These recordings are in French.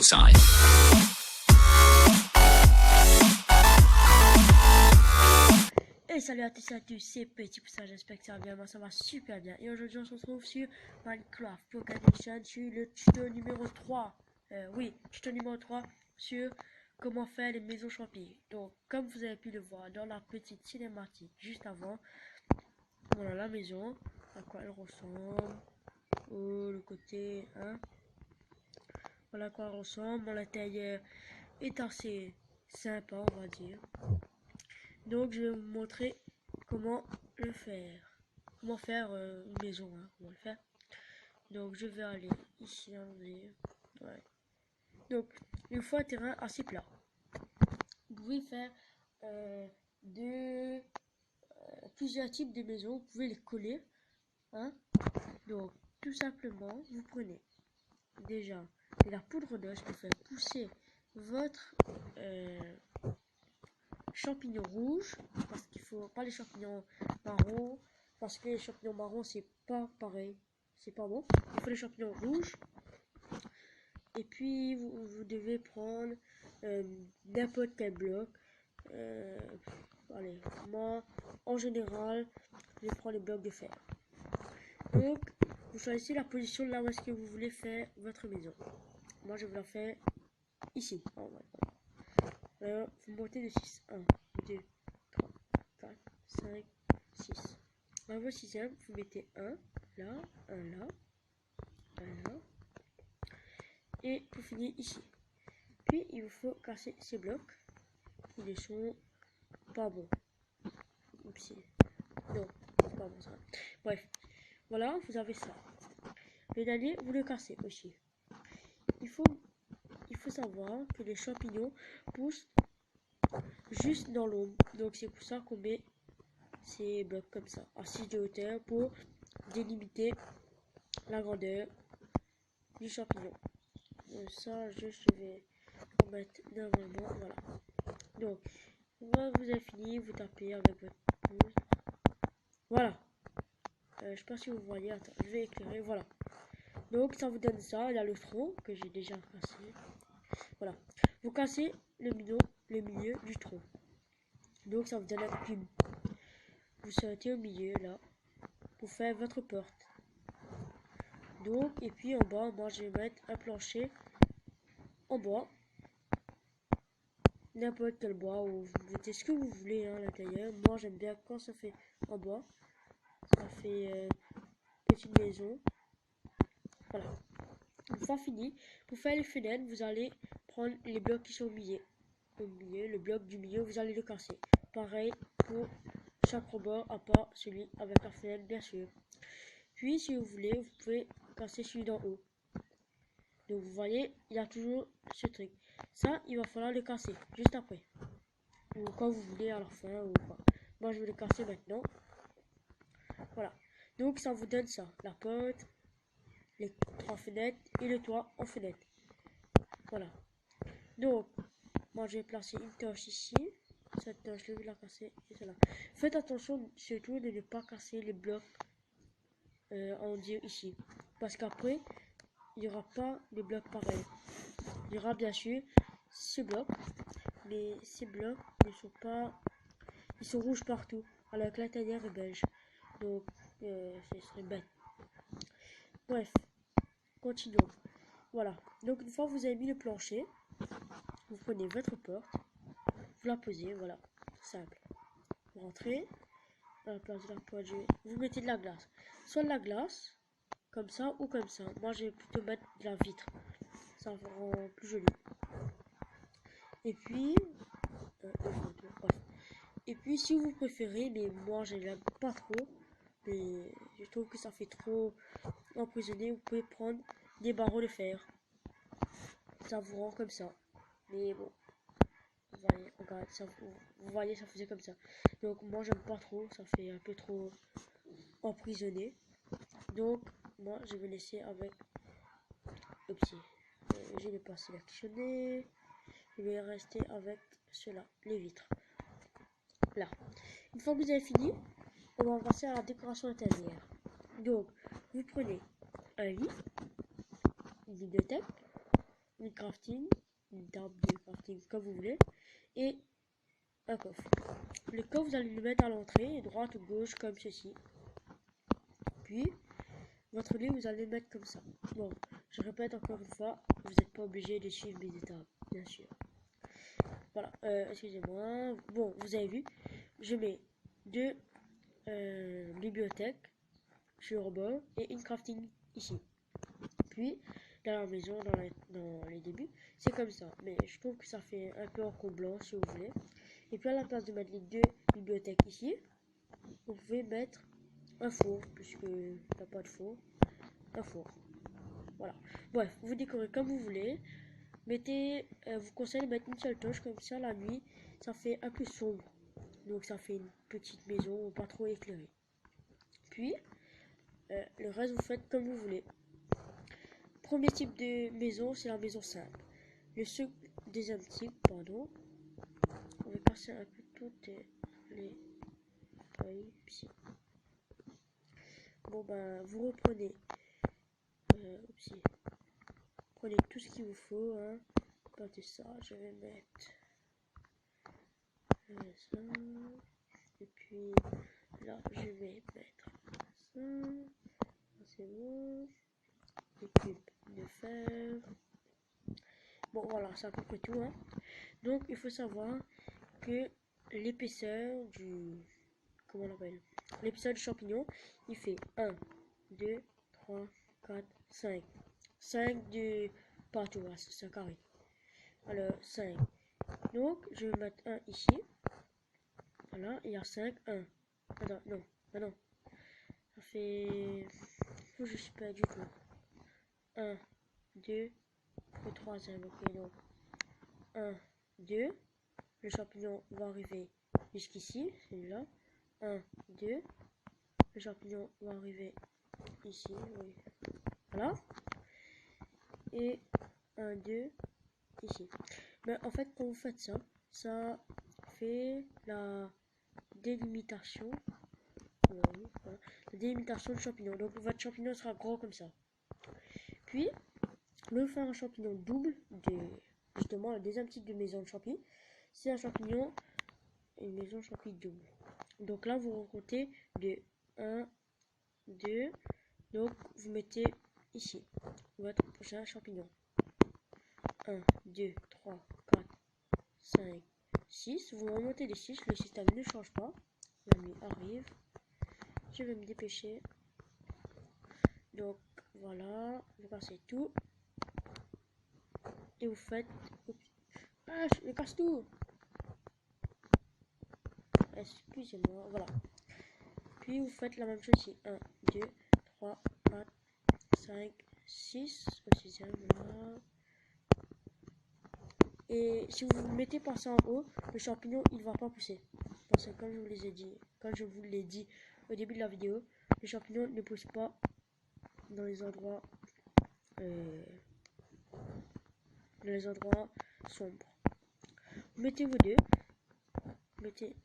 poolside. Et salut à tous et à tous, c'est Petit Poussin, j'espère que ça va bien, moi ça va super bien. Et aujourd'hui on se retrouve sur Minecraft Pocket Edition sur le tuto numéro 3. Tuto numéro 3 sur comment faire les maisons champignons. Donc comme vous avez pu le voir dans la petite cinématique juste avant, voilà la maison, à quoi elle ressemble, le côté, voilà à quoi elle ressemble, l'intérieur est assez sympa on va dire. Donc je vais vous montrer comment le faire. Comment faire une maison, comment le faire. Donc je vais aller ici, ouais. Donc il faut un terrain assez plat. Vous pouvez faire plusieurs types de maisons, vous pouvez les coller. Donc tout simplement, vous prenez déjà de la poudre d'os pour faire pousser votre champignons rouges, parce qu'il faut pas les champignons marrons, parce que les champignons marrons c'est pas pareil, c'est pas bon. Il faut les champignons rouges. Et puis vous devez prendre n'importe quel bloc. Allez, moi en général je vais prendre les blocs de fer. Donc vous choisissez la position là où est-ce que vous voulez faire votre maison. Moi je vais la faire ici. Alors, vous montez de 6. 1, 2, 3, 4, 5, 6. Dans votre sixième, vous mettez un là, un là, un là. Et vous finissez ici. Puis, il vous faut casser ces blocs. Ils ne sont pas bons. Oups. Non, c'est pas bon ça. Bref, voilà, vous avez ça. Le dernier, vous le cassez aussi. Il faut savoir que les champignons poussent juste dans l'ombre. Donc c'est pour ça qu'on met ces blocs comme ça, à 6 de hauteur pour délimiter la grandeur du champignon. Donc ça, je vais en mettre normalement, voilà. Donc, quand vous avez fini, vous tapez avec votre pouce. Voilà. Je sais pas si vous voyez, attends, je vais éclairer, voilà. Donc ça vous donne ça, il y a le tronc que j'ai déjà cassé. Voilà. Vous cassez le milieu du tronc. Donc ça vous donne un cube. Vous sortez au milieu là pour faire votre porte. Donc et puis en bas, moi je vais mettre un plancher en bois, n'importe quel bois, ou vous mettez ce que vous voulez à l'intérieur. Moi j'aime bien quand ça fait en bois, ça fait petite maison. Voilà. Une fois fini, pour faire les fenêtres, vous allez prendre les blocs qui sont au milieu, le bloc du milieu, vous allez le casser. Pareil pour chaque rebord, à part celui avec la fenêtre, bien sûr. Puis, si vous voulez, vous pouvez casser celui d'en haut. Donc, vous voyez, il y a toujours ce truc. Ça, il va falloir le casser juste après. Ou quand vous voulez à la fin, ou quoi. Moi, je vais le casser maintenant. Voilà. Donc, ça vous donne ça. La porte, les 3 fenêtres et le toit en fenêtre. Voilà. Donc, moi, je vais placer une torche ici. Cette torche, je vais la casser et celle-là. Faites attention surtout de ne pas casser les blocs en dire ici. Parce qu'après, il n'y aura pas de blocs pareils. Il y aura bien sûr ce bloc. Mais ces blocs ne sont pas... Ils sont rouges partout. Alors que l'intérieur est beige. Donc, ce serait bête. Bref, continuons. Voilà. Donc, une fois que vous avez mis le plancher, vous prenez votre porte. Vous la posez, voilà. Simple. Vous rentrez. À la place de la porte, vous mettez de la glace. Soit de la glace, comme ça ou comme ça. Moi, je vais plutôt mettre de la vitre. Ça rend plus joli. Et puis, et puis, si vous préférez, mais moi, je n'aime pas trop, mais je trouve que ça fait trop emprisonné, vous pouvez prendre des barreaux de fer. Ça vous rend comme ça. Mais bon, vous voyez, regarde, ça, vous voyez, ça faisait comme ça. Donc, moi, j'aime pas trop, ça fait un peu trop emprisonné. Donc, moi, je vais laisser avec le petit. Je n'ai pas sélectionné. Je vais rester avec cela, les vitres. Là. Une fois que vous avez fini, on va passer à la décoration intérieure. Donc, vous prenez un lit, une bibliothèque, une crafting, une table de crafting comme vous voulez, et un coffre. Le coffre, vous allez le mettre à l'entrée, droite ou gauche, comme ceci. Puis, votre lit, vous allez le mettre comme ça. Bon, je répète encore une fois, vous n'êtes pas obligé de suivre mes étapes, bien sûr. Voilà, excusez-moi. Bon, vous avez vu, je mets deux bibliothèques sur le bord et une crafting ici. Puis, dans la maison, dans les débuts, c'est comme ça. Mais je trouve que ça fait un peu encomblant si vous voulez. Et puis, à la place de mettre les deux bibliothèques ici, vous pouvez mettre un four, puisque t'as pas de four. Un four. Voilà. Bref, vous décorez comme vous voulez. Mettez, vous conseille de mettre une seule torche, comme ça la nuit, ça fait un peu sombre. Donc ça fait une petite maison pas trop éclairée. Puis, le reste vous faites comme vous voulez. Premier type de maison, c'est la maison simple. Le deuxième type, pardon. On va casser un peu toutes les feuilles ici. Bon ben, vous reprenez. Prenez tout ce qu'il vous faut. Hein. Partez ça, je vais mettre ça. Et puis là, je vais mettre ça. C'est bon. Les cubes de fer. Bon voilà, c'est à peu près tout. Hein. Donc il faut savoir que l'épaisseur du... Comment on appelle? L'épaisseur du champignon, il fait 1, 2, 3, 4, 5. 5 de partout, c'est un carré. Alors 5. Donc je vais mettre 1 ici. Voilà, il y a 5, 1. Attends, non, non. Ça fait... Faut que je suis pas du tout. 1, 2, le troisième, ok, donc 1, 2, le champignon va arriver jusqu'ici, celui-là, 1, 2, le champignon va arriver ici, oui, voilà, et 1, 2, ici. Mais en fait, quand vous faites ça, ça fait la délimitation, voilà, la délimitation du champignon, donc votre champignon sera gros comme ça. Puis, le faire un champignon double de justement le deuxième type de maison de champi, c'est un champignon, une maison champi double. Donc là vous recomptez de 1, 2, donc vous mettez ici votre prochain champignon. 1, 2, 3, 4, 5, 6. Vous remontez les 6, le système ne change pas. La nuit arrive. Je vais me dépêcher. Donc voilà, vous passez tout. Et vous faites... Ah, je me casse tout. Excusez-moi, voilà. Puis vous faites la même chose ici. 1, 2, 3, 4, 5, 6. Le sixième, là. Et si vous mettez pas ça en haut, le champignon, il va pas pousser. Parce que comme je vous l'ai dit, au début de la vidéo, le champignon ne pousse pas dans les endroits sombres. Mettez vos deux. Mettez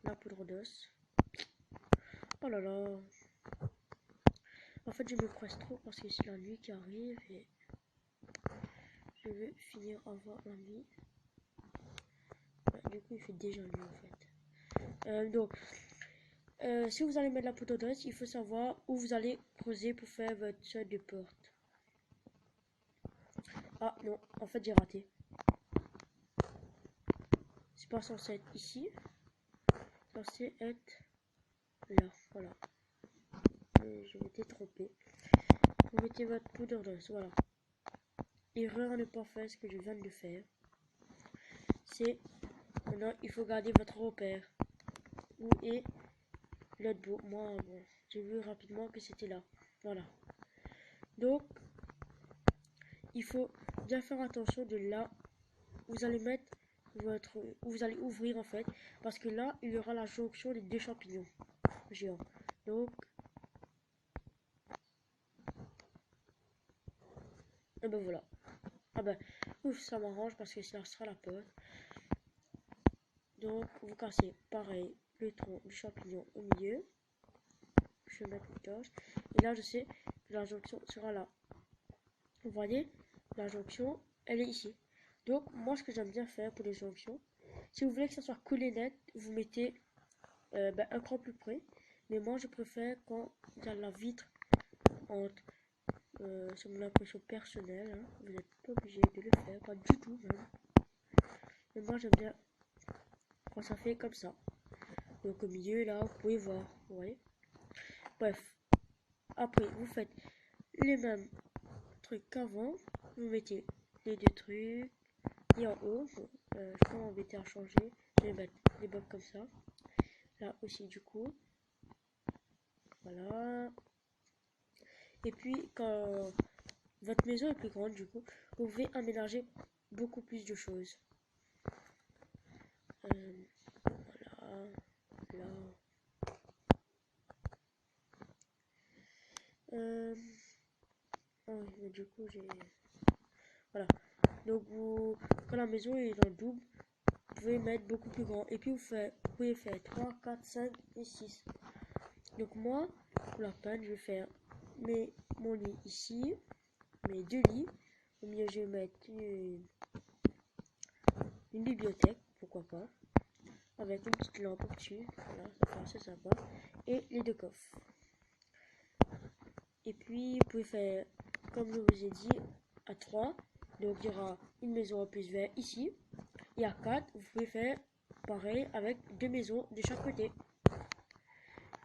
la poudre d'os. Oh là là. En fait, je me presse trop parce que c'est la nuit qui arrive et je veux finir avant la nuit. Ouais, du coup, il fait déjà nuit en fait. Donc, si vous allez mettre la poudre d'os, il faut savoir où vous allez creuser pour faire votre seuil de porte. Ah non, en fait, j'ai raté. C'est pas censé être ici. C'est censé être là. Voilà. Je m'étais trompé. Vous mettez votre poudre d'os. Voilà. Erreur à ne pas faire ce que je viens de faire. C'est maintenant il faut garder votre repère. Où est l'autre bout? Moi, bon, j'ai vu rapidement que c'était là. Voilà. Donc, il faut bien faire attention de là où vous allez mettre votre, où vous allez ouvrir en fait, parce que là il y aura la jonction des deux champignons géants. Donc, et ben voilà. Ah ben, ouf, ça m'arrange parce que ça sera la porte. Donc, vous cassez pareil le tronc du champignon au milieu. Je vais mettre une torche. Et là, je sais que la jonction sera là. Vous voyez, la jonction, elle est ici. Donc, moi, ce que j'aime bien faire pour les jonctions, si vous voulez que ça soit collé net, vous mettez un cran plus près. Mais moi, je préfère quand il y a la vitre entre, c'est mon impression personnelle, hein. Vous n'êtes pas obligé de le faire, pas du tout même. Mais moi, j'aime bien quand ça fait comme ça. Donc, au milieu, là, vous pouvez voir, vous voyez. Bref, après, vous faites les mêmes trucs qu'avant. Vous mettez les deux trucs. Et en haut, je vais pas m'embêter à changer. Je vais mettre les blocs comme ça. Là aussi, du coup. Voilà. Et puis, quand votre maison est plus grande, du coup, vous pouvez aménager beaucoup plus de choses. Voilà. Là. Ah oui, mais du coup, j'ai... Voilà. Donc, quand la maison est dans le double, vous pouvez mettre beaucoup plus grand. Et puis, vous pouvez faire 3, 4, 5 et 6. Donc, moi, pour la peine, je vais faire mon lit ici, mes deux lits. Au milieu, je vais mettre une bibliothèque, pourquoi pas, avec une petite lampe au-dessus. Voilà, ça fait assez sympa. Et les deux coffres. Et puis, vous pouvez faire, comme je vous ai dit, à 3. Donc, il y aura une maison en plus vert ici. Et à 4, vous pouvez faire pareil avec deux maisons de chaque côté.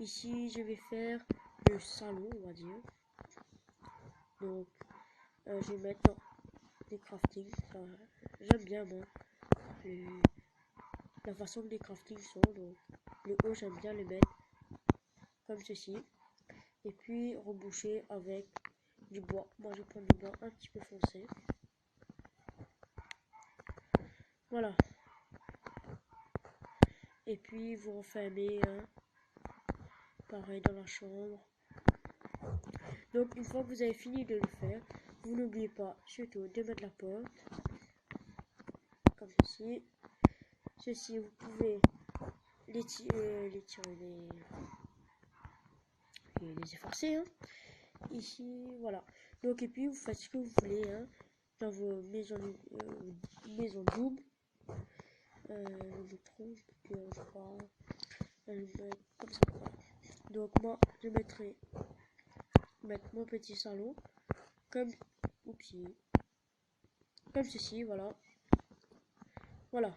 Ici, je vais faire le salon, on va dire. Donc, je vais mettre des crafting. J'aime bien, moi, la façon que les craftings sont. Donc, le haut, j'aime bien le mettre comme ceci. Et puis, reboucher avec du bois. Moi, je prends du bois un petit peu foncé. Voilà. Et puis, vous refermez, pareil, dans la chambre. Donc, une fois que vous avez fini de le faire, vous n'oubliez pas, surtout, de mettre la porte. Comme ceci. Ceci, vous pouvez les effacer, hein. Ici, voilà. Donc, et puis, vous faites ce que vous voulez, hein, dans vos maisons doubles. Je me trompe, que je crois, comme ça, voilà. Donc, moi, je mettrai mettre mon petit salon comme, oupsie, comme ceci, voilà. Voilà.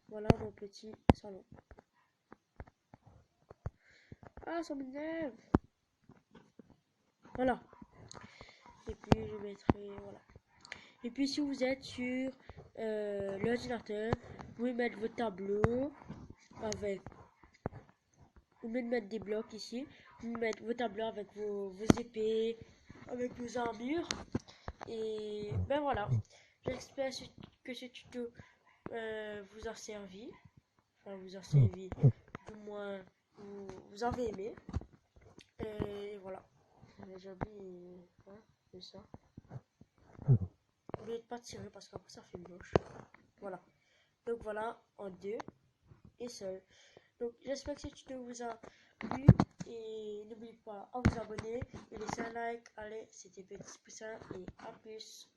Voilà mon petit salon. Ah, ça m'énerve. Voilà. Et puis, je mettrai, voilà. Et puis, si vous êtes sur l'ordinateur, vous pouvez mettre vos tableaux avec... Vous pouvez mettre des blocs ici. Vous pouvez mettre vos tableaux avec vos épées, avec vos armures. Et ben voilà. J'espère que ce tuto vous a servi. Enfin, vous a servi. Du moins, vous avez aimé. Et voilà. J'ai oublié de ça. N'oubliez de pas tirer parce qu'après ça fait moche. Voilà. Donc voilà, en deux et seul. Donc j'espère que ce tuto vous a plu. Et n'oubliez pas à vous abonner et laisser un like. Allez, c'était Petit Poussin et à plus.